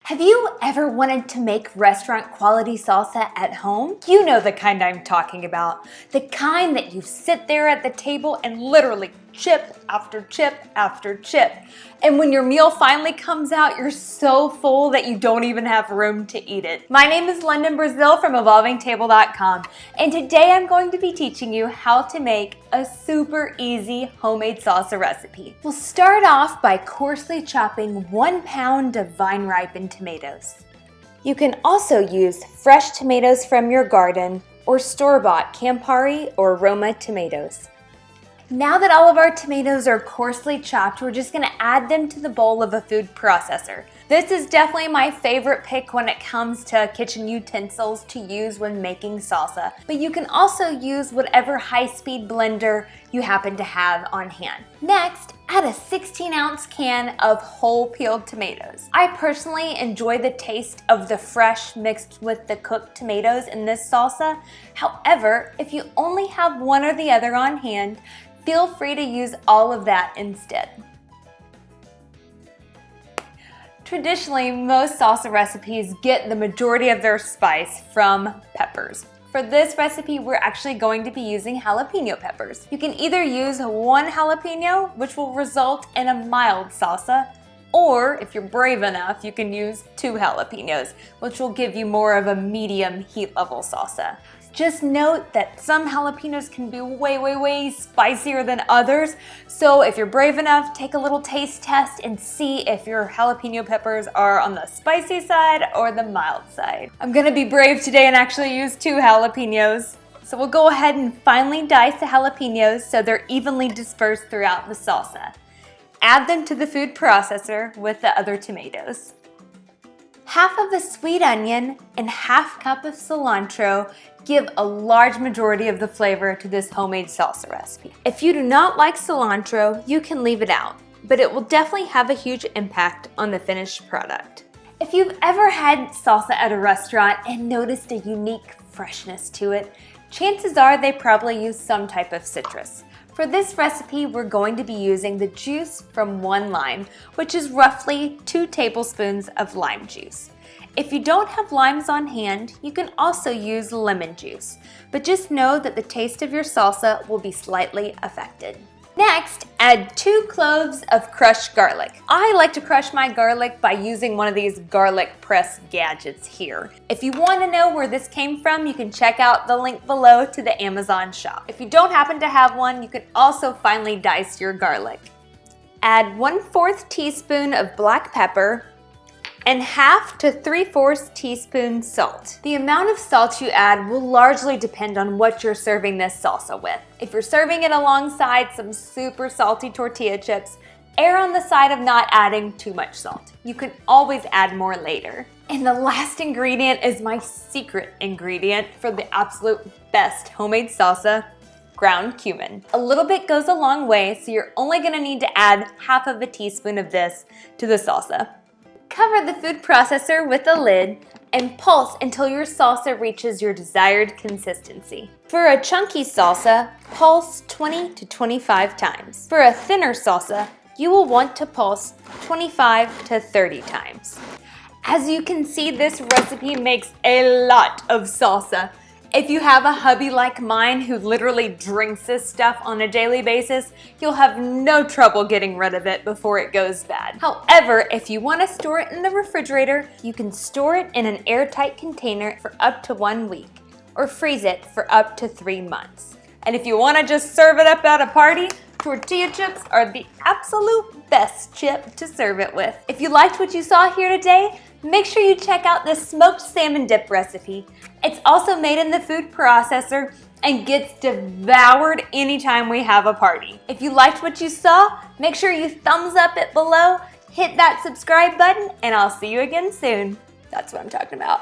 Have you ever wanted to make restaurant quality salsa at home? You know the kind I'm talking about. The kind that you sit there at the table and literally chip after chip after chip. And when your meal finally comes out, you're so full that you don't even have room to eat it. My name is London Brazil from evolvingtable.com, and today I'm going to be teaching you how to make a super easy homemade salsa recipe. We'll start off by coarsely chopping 1 pound of vine-ripened tomatoes. You can also use fresh tomatoes from your garden or store-bought Campari or Roma tomatoes. Now that all of our tomatoes are coarsely chopped, we're just gonna add them to the bowl of a food processor. This is definitely my favorite pick when it comes to kitchen utensils to use when making salsa, but you can also use whatever high-speed blender you happen to have on hand. Next, add a 16-ounce can of whole peeled tomatoes. I personally enjoy the taste of the fresh mixed with the cooked tomatoes in this salsa. However, if you only have one or the other on hand, feel free to use all of that instead. Traditionally, most salsa recipes get the majority of their spice from peppers. For this recipe, we're actually going to be using jalapeno peppers. You can either use 1 jalapeno, which will result in a mild salsa, or if you're brave enough, you can use 2 jalapenos, which will give you more of a medium heat level salsa. Just note that some jalapenos can be way spicier than others, so if you're brave enough, take a little taste test and see if your jalapeno peppers are on the spicy side or the mild side. I'm gonna be brave today and actually use 2 jalapenos. So we'll go ahead and finely dice the jalapenos so they're evenly dispersed throughout the salsa. Add them to the food processor with the other tomatoes. Half of a sweet onion and ½ cup of cilantro give a large majority of the flavor to this homemade salsa recipe. If you do not like cilantro, you can leave it out, but it will definitely have a huge impact on the finished product. If you've ever had salsa at a restaurant and noticed a unique freshness to it, chances are they probably use some type of citrus. For this recipe, we're going to be using the juice from 1 lime, which is roughly 2 tablespoons of lime juice. If you don't have limes on hand, you can also use lemon juice, but just know that the taste of your salsa will be slightly affected. Next, add 2 cloves of crushed garlic. I like to crush my garlic by using one of these garlic press gadgets here. If you want to know where this came from, you can check out the link below to the Amazon shop. If you don't happen to have one, you can also finely dice your garlic. Add 1/4 teaspoon of black pepper and ½ to 3/4 teaspoon salt. The amount of salt you add will largely depend on what you're serving this salsa with. If you're serving it alongside some super salty tortilla chips, err on the side of not adding too much salt. You can always add more later. And the last ingredient is my secret ingredient for the absolute best homemade salsa: ground cumin. A little bit goes a long way, so you're only gonna need to add ½ of a teaspoon of this to the salsa. Cover the food processor with a lid and pulse until your salsa reaches your desired consistency. For a chunky salsa, pulse 20 to 25 times. For a thinner salsa, you will want to pulse 25 to 30 times. As you can see, this recipe makes a lot of salsa. If you have a hubby like mine who literally drinks this stuff on a daily basis, you'll have no trouble getting rid of it before it goes bad. However, if you want to store it in the refrigerator, you can store it in an airtight container for up to 1 week, or freeze it for up to 3 months. And if you want to just serve it up at a party, tortilla chips are the absolute best chip to serve it with. If you liked what you saw here today, make sure you check out this smoked salmon dip recipe. It's also made in the food processor and gets devoured anytime we have a party. If you liked what you saw, make sure you thumbs up it below, hit that subscribe button, and I'll see you again soon. That's what I'm talking about.